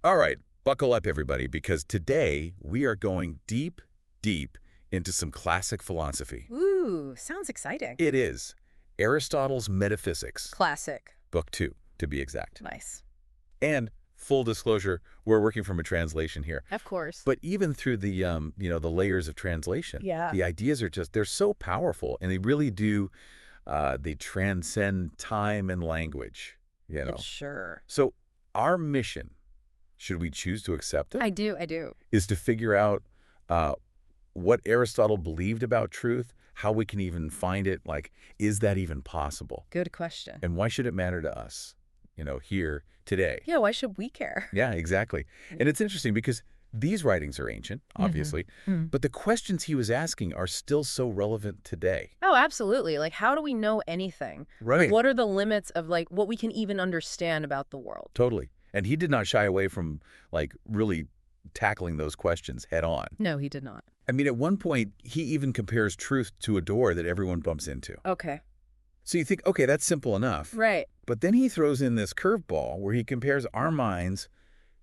All right, buckle up, everybody, because today we are going deep, deep into some classic philosophy. Ooh, sounds exciting. It is Aristotle's Metaphysics, Classic. Book 2, to be exact. Nice. And full disclosure, we're working from a translation here. Of course. But even through the, the layers of translation, Yeah. the ideas are they're so powerful, and they really do, they transcend time and language, Sure. So our mission, should we choose to accept it, I do. is to figure out what Aristotle believed about truth, how we can even find it, like, is that even possible? Good question. And why should it matter to us, here today? Yeah, why should we care? Yeah, exactly. And it's interesting because these writings are ancient, obviously, but the questions he was asking are still so relevant today. Oh, absolutely. Like, how do we know anything? Right. What are the limits of, like, what we can even understand about the world? Totally. And he did not shy away from, like, really tackling those questions head on. No, he did not. I mean, at one point, he even compares truth to a door that everyone bumps into. Okay. So you think, okay, that's simple enough. Right. But then he throws in this curveball where he compares our minds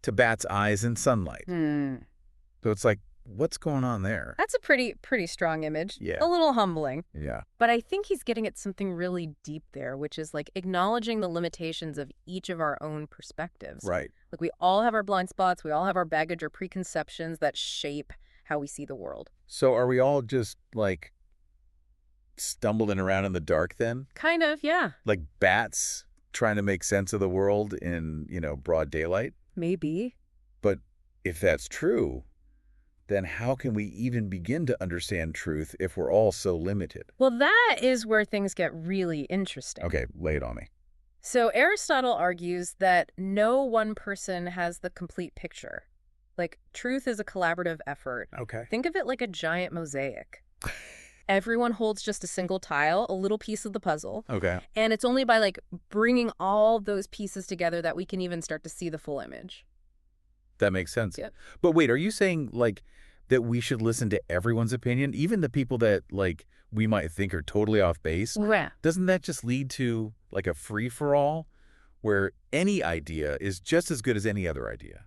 to bats' eyes in sunlight. So it's like, what's going on there? That's a pretty strong image. Yeah. A little humbling. Yeah. But I think he's getting at something really deep there, which is like acknowledging the limitations of each of our own perspectives. Right. Like, we all have our blind spots. We all have our baggage or preconceptions that shape how we see the world. So are we all just, like, stumbling around in the dark then? Kind of, yeah. Like bats trying to make sense of the world in, broad daylight? Maybe. But if that's true, then how can we even begin to understand truth if we're all so limited? Well, that is where things get really interesting. Okay, lay it on me. So Aristotle argues that no one person has the complete picture. Like, truth is a collaborative effort. Okay. Think of it like a giant mosaic. Everyone holds just a single tile, a little piece of the puzzle. Okay. And it's only by, like, bringing all those pieces together that we can even start to see the full image. That makes sense. Yep. But wait, are you saying, like, that we should listen to everyone's opinion, even the people that, like, we might think are totally off base? Yeah. Doesn't that just lead to, like, a free-for-all where any idea is just as good as any other idea?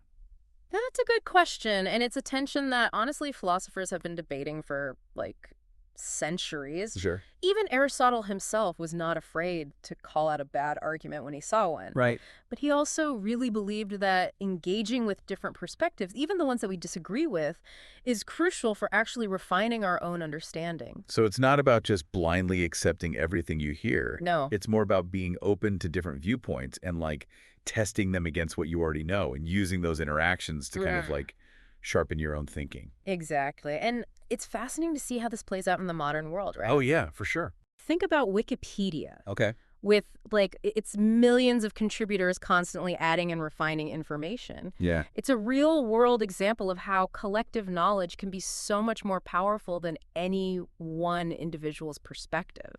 That's a good question. And it's a tension that, honestly, philosophers have been debating for, like, centuries. Sure. Even Aristotle himself was not afraid to call out a bad argument when he saw one. Right. But he also really believed that engaging with different perspectives, even the ones that we disagree with, is crucial for actually refining our own understanding. So it's not about just blindly accepting everything you hear. No. It's more about being open to different viewpoints and, like, testing them against what you already know and using those interactions to kind of, like, sharpen your own thinking. Exactly. And it's fascinating to see how this plays out in the modern world, right? Oh, yeah, for sure. Think about Wikipedia. Okay. With, like, its millions of contributors constantly adding and refining information. Yeah. It's a real-world example of how collective knowledge can be so much more powerful than any one individual's perspective.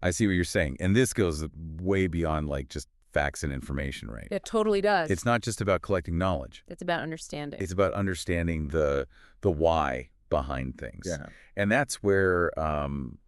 I see what you're saying. And this goes way beyond, like, just facts and information, right? It totally does. It's not just about collecting knowledge. It's about understanding. It's about understanding the why behind things. Yeah. And that's where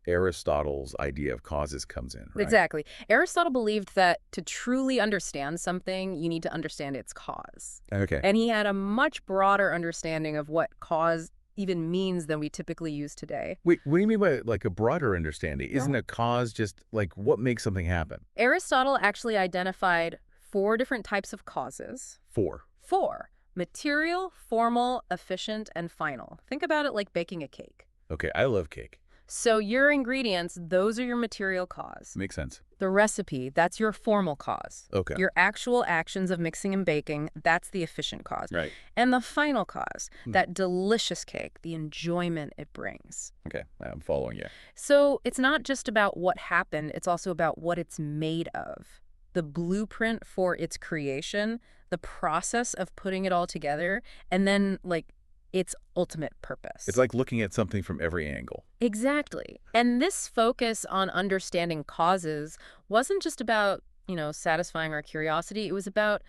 Aristotle's idea of causes comes in, right? Exactly. Aristotle believed that to truly understand something, you need to understand its cause. Okay. And he had a much broader understanding of what cause even means than we typically use today. Wait, what do you mean by, like, a broader understanding? Isn't a cause just, like, what makes something happen? Aristotle actually identified 4 different types of causes. 4. 4. Material, formal, efficient, and final. Think about it like baking a cake. Okay, I love cake. So your ingredients, those are your material cause. Makes sense. The recipe, that's your formal cause. Okay. Your actual actions of mixing and baking, that's the efficient cause. Right. And the final cause, that delicious cake, the enjoyment it brings. Okay, I'm following you. So it's not just about what happened, it's also about what it's made of. The blueprint for its creation, the process of putting it all together, and then, like, its ultimate purpose. It's like looking at something from every angle. Exactly. And this focus on understanding causes wasn't just about, satisfying our curiosity. It was about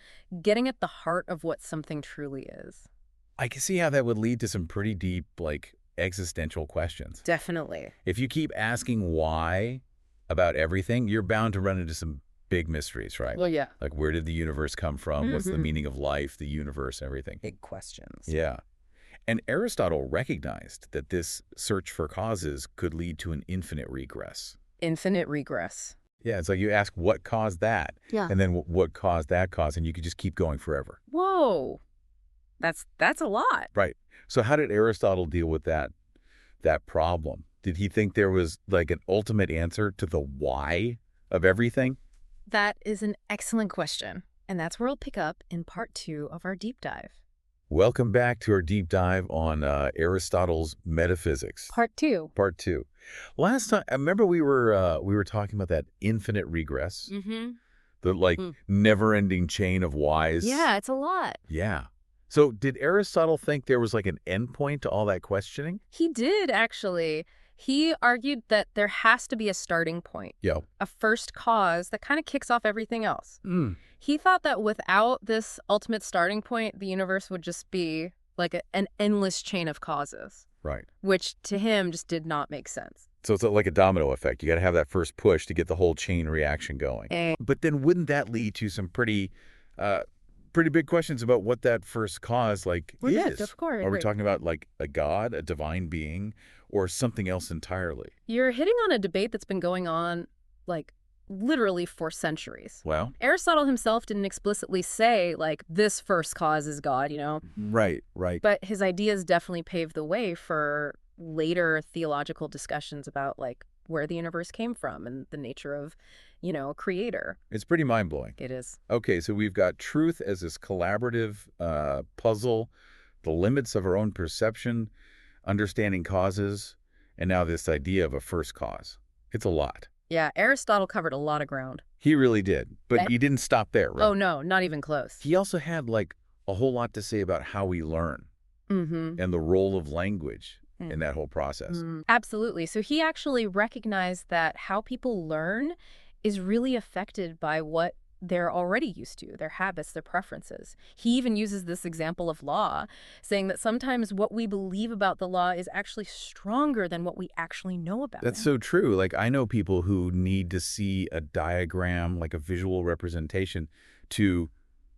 getting at the heart of what something truly is. I can see how that would lead to some pretty deep, like, existential questions. Definitely. If you keep asking why about everything, you're bound to run into some big mysteries, right? Well, yeah. Like, where did the universe come from? What's the meaning of life, the universe, everything? Big questions. Yeah. And Aristotle recognized that this search for causes could lead to an infinite regress. Infinite regress. Yeah, it's like you ask what caused that, Yeah. and then what caused that cause, and you could just keep going forever. Whoa. That's a lot. Right. So how did Aristotle deal with that problem? Did he think there was like an ultimate answer to the why of everything? That is an excellent question. And that's where we'll pick up in part 2 of our deep dive. Welcome back to our deep dive on Aristotle's Metaphysics. Part 2. Part 2. Last time, I remember we were talking about that infinite regress, the like never-ending chain of whys. Yeah, it's a lot. Yeah. So did Aristotle think there was like an endpoint to all that questioning? He did, actually. He argued that there has to be a starting point, Yo. a first cause that kind of kicks off everything else. He thought that without this ultimate starting point, the universe would just be like an endless chain of causes. Right. Which to him just did not make sense. So it's like a domino effect. You got to have that first push to get the whole chain reaction going. But then wouldn't that lead to some pretty big questions about what that first cause is? Yes, of course. Are we talking about like a god, a divine being, or something else entirely? You're hitting on a debate that's been going on like literally for centuries. Well, Aristotle himself didn't explicitly say like this first cause is God, you know? right. But his ideas definitely paved the way for later theological discussions about like where the universe came from and the nature of, a creator. It's pretty mind-blowing. It is. Okay, so we've got truth as this collaborative puzzle, the limits of our own perception, understanding causes, and now this idea of a first cause. It's a lot. Yeah, Aristotle covered a lot of ground. He really did, but he didn't stop there, right? Oh, no, not even close. He also had like a whole lot to say about how we learn and the role of language in that whole process. Absolutely. So he actually recognized that how people learn is really affected by what they're already used to, their habits, their preferences. He even uses this example of law, saying that sometimes what we believe about the law is actually stronger than what we actually know about it. That's so true. Like, I know people who need to see a diagram, like a visual representation, to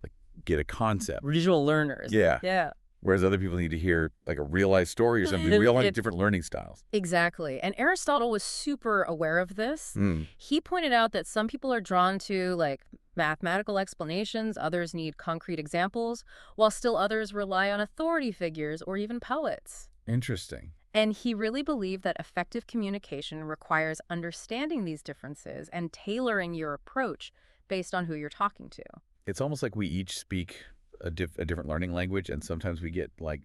like get a concept. Visual learners. Yeah. Yeah. Whereas other people need to hear like a real life story or something. We all have different learning styles. Exactly. And Aristotle was super aware of this. He pointed out that some people are drawn to like mathematical explanations, others need concrete examples, while still others rely on authority figures or even poets. Interesting. And he really believed that effective communication requires understanding these differences and tailoring your approach based on who you're talking to. It's almost like we each speak a different learning language, and sometimes we get like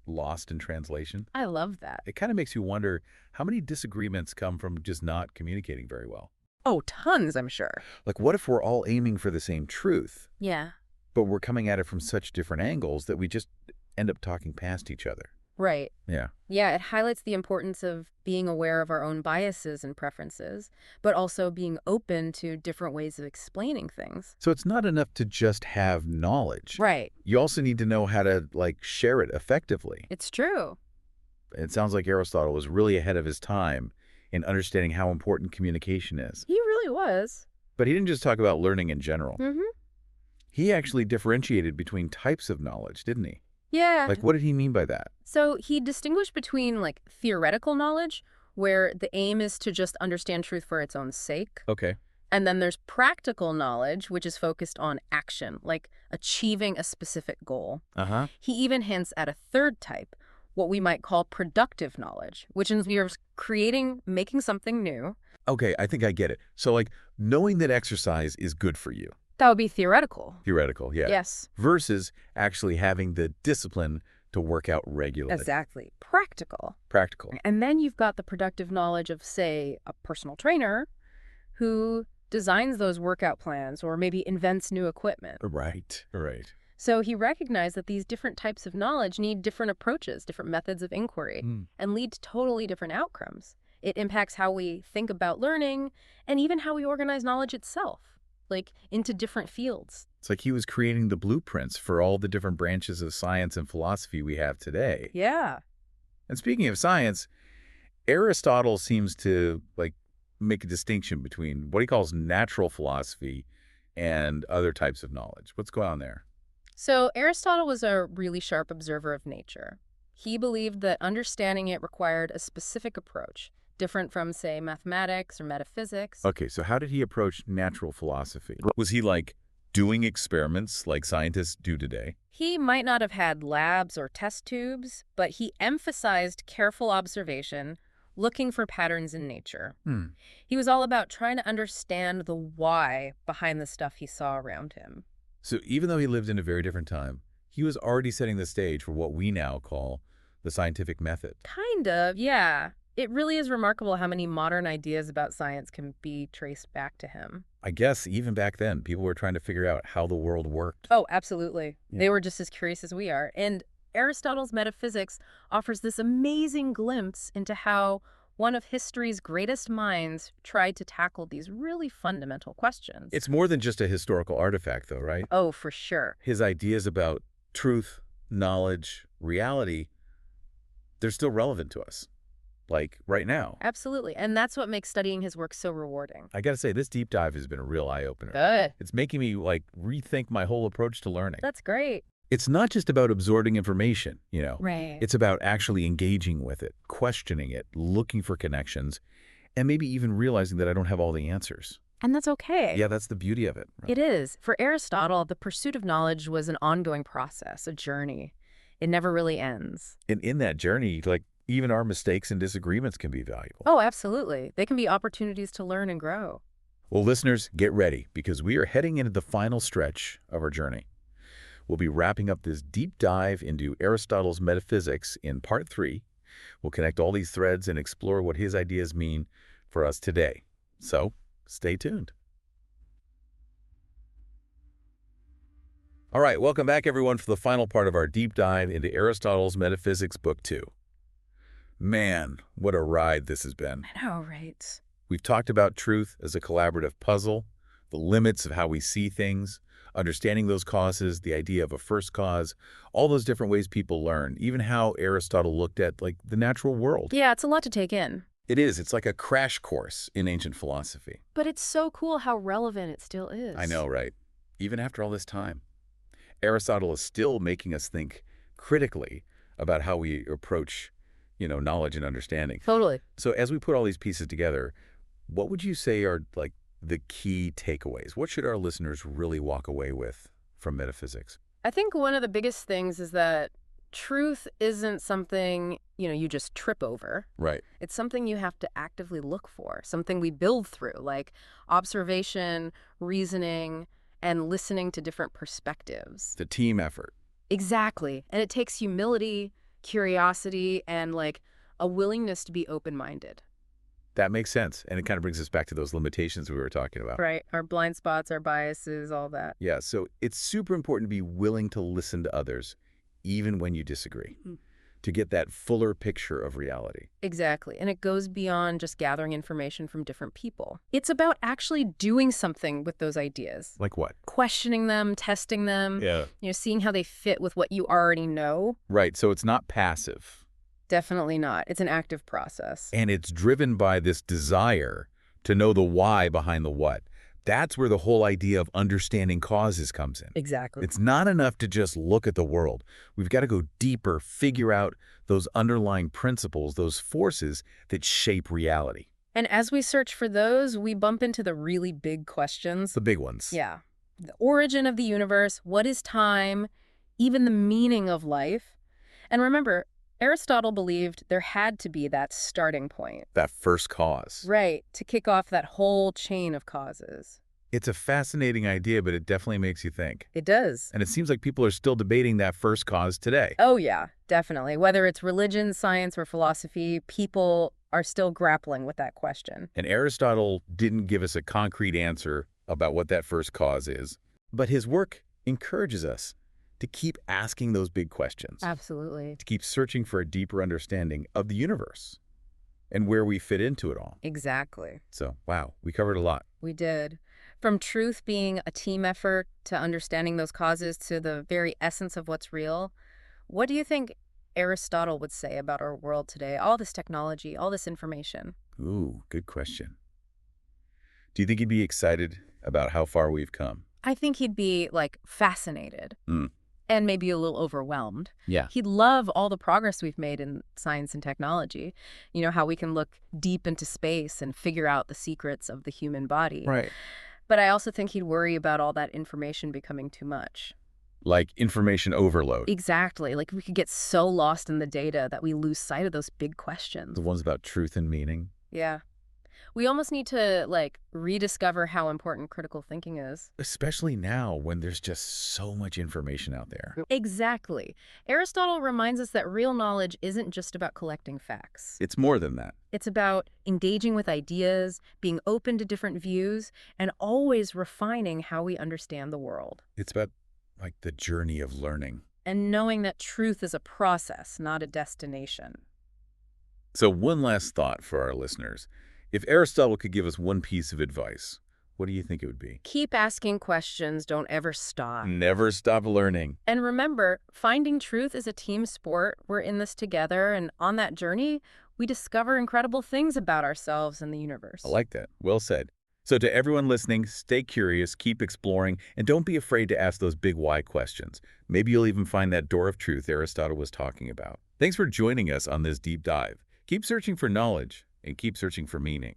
lost in translation. I love that. It kind of makes you wonder how many disagreements come from just not communicating very well. Oh, tons, I'm sure. Like, what if we're all aiming for the same truth, Yeah. but we're coming at it from such different angles that we just end up talking past each other? Right. Yeah. Yeah, it highlights the importance of being aware of our own biases and preferences, but also being open to different ways of explaining things. So it's not enough to just have knowledge. Right. You also need to know how to like share it effectively. It's true. It sounds like Aristotle was really ahead of his time in understanding how important communication is. He really was. But he didn't just talk about learning in general. Mm-hmm. He actually differentiated between types of knowledge, didn't he? Yeah. Like, what did he mean by that? So he distinguished between like theoretical knowledge, where the aim is to just understand truth for its own sake. Okay. And then there's practical knowledge, which is focused on action, like achieving a specific goal. Uh-huh. He even hints at a third type, what we might call productive knowledge, which involves making something new. Okay, I think I get it. So, like, knowing that exercise is good for you. That would be theoretical. Theoretical, yeah. Yes. Versus actually having the discipline to work out regularly. Exactly. Practical. Practical. And then you've got the productive knowledge of, say, a personal trainer who designs those workout plans or maybe invents new equipment. Right. So he recognized that these different types of knowledge need different approaches, different methods of inquiry, and lead to totally different outcomes. It impacts how we think about learning and even how we organize knowledge itself, like into different fields. It's like he was creating the blueprints for all the different branches of science and philosophy we have today. Yeah. And speaking of science, Aristotle seems to, like, make a distinction between what he calls natural philosophy and other types of knowledge. What's going on there? So Aristotle was a really sharp observer of nature. He believed that understanding it required a specific approach, different from, say, mathematics or metaphysics. Okay, so how did he approach natural philosophy? Was he like doing experiments like scientists do today? He might not have had labs or test tubes, but he emphasized careful observation, looking for patterns in nature. Hmm. He was all about trying to understand the why behind the stuff he saw around him. So even though he lived in a very different time, he was already setting the stage for what we now call the scientific method. Kind of, yeah. It really is remarkable how many modern ideas about science can be traced back to him. I guess even back then, people were trying to figure out how the world worked. Oh, absolutely. Yeah. They were just as curious as we are. And Aristotle's Metaphysics offers this amazing glimpse into how one of history's greatest minds tried to tackle these really fundamental questions. It's more than just a historical artifact, though, right? Oh, for sure. His ideas about truth, knowledge, reality, they're still relevant to us, like right now. Absolutely. And that's what makes studying his work so rewarding. I gotta say, this deep dive has been a real eye-opener. Good. It's making me, like, rethink my whole approach to learning. That's great. It's not just about absorbing information, you know. Right. It's about actually engaging with it, questioning it, looking for connections, and maybe even realizing that I don't have all the answers. And that's okay. Yeah, that's the beauty of it. It is. For Aristotle, the pursuit of knowledge was an ongoing process, a journey. It never really ends. And in that journey, like, even our mistakes and disagreements can be valuable. Oh, absolutely. They can be opportunities to learn and grow. Well, listeners, get ready, because we are heading into the final stretch of our journey. We'll be wrapping up this deep dive into Aristotle's Metaphysics in Part 3. We'll connect all these threads and explore what his ideas mean for us today. So, stay tuned. All right, welcome back, everyone, for the final part of our deep dive into Aristotle's Metaphysics, Book 2. Man, what a ride this has been. I know, right? We've talked about truth as a collaborative puzzle, the limits of how we see things, understanding those causes, the idea of a first cause, all those different ways people learn, even how Aristotle looked at, like, the natural world. Yeah, it's a lot to take in. It is. It's like a crash course in ancient philosophy. But it's so cool how relevant it still is. I know, right? Even after all this time, Aristotle is still making us think critically about how we approach, knowledge and understanding. Totally. So as we put all these pieces together, what would you say are, like, the key takeaways? What should our listeners really walk away with from metaphysics? I think one of the biggest things is that truth isn't something, you just trip over. Right. It's something you have to actively look for, something we build through, like observation, reasoning, and listening to different perspectives. The team effort. Exactly. And it takes humility, curiosity, and like a willingness to be open-minded. That makes sense. And it kind of brings us back to those limitations we were talking about. Right. Our blind spots, our biases, all that. Yeah. So it's super important to be willing to listen to others, even when you disagree, to get that fuller picture of reality. Exactly. And it goes beyond just gathering information from different people. It's about actually doing something with those ideas. Like what? Questioning them, testing them, Yeah. Seeing how they fit with what you already know. Right. So it's not passive. Definitely not. It's an active process. And it's driven by this desire to know the why behind the what. That's where the whole idea of understanding causes comes in. Exactly. It's not enough to just look at the world. We've got to go deeper, figure out those underlying principles, those forces that shape reality. And as we search for those, we bump into the really big questions. The big ones. Yeah. The origin of the universe, what is time, even the meaning of life. And remember, Aristotle believed there had to be that starting point. That first cause. Right, to kick off that whole chain of causes. It's a fascinating idea, but it definitely makes you think. It does. And it seems like people are still debating that first cause today. Oh, yeah, definitely. Whether it's religion, science, or philosophy, people are still grappling with that question. And Aristotle didn't give us a concrete answer about what that first cause is, but his work encourages us to keep asking those big questions. Absolutely. To keep searching for a deeper understanding of the universe and where we fit into it all. Exactly. So, wow, we covered a lot. We did. From truth being a team effort to understanding those causes to the very essence of what's real, what do you think Aristotle would say about our world today? All this technology, all this information. Ooh, good question. Do you think he'd be excited about how far we've come? I think he'd be, like, fascinated Mm. and maybe a little overwhelmed. Yeah. He'd love all the progress we've made in science and technology. You know, how we can look deep into space and figure out the secrets of the human body. Right. But I also think he'd worry about all that information becoming too much. Like information overload. Exactly. Like, we could get so lost in the data that we lose sight of those big questions. The ones about truth and meaning. Yeah. We almost need to, like, rediscover how important critical thinking is. Especially now when there's just so much information out there. Exactly. Aristotle reminds us that real knowledge isn't just about collecting facts. It's more than that. It's about engaging with ideas, being open to different views, and always refining how we understand the world. It's about, like, the journey of learning. And knowing that truth is a process, not a destination. So one last thought for our listeners. If Aristotle could give us one piece of advice, what do you think it would be? Keep asking questions, don't ever stop. Never stop learning. And remember, finding truth is a team sport. We're in this together, and on that journey, we discover incredible things about ourselves and the universe. I like that. Well said. So to everyone listening, stay curious, keep exploring, and don't be afraid to ask those big why questions. Maybe you'll even find that door of truth Aristotle was talking about. Thanks for joining us on this deep dive. Keep searching for knowledge and keep searching for meaning.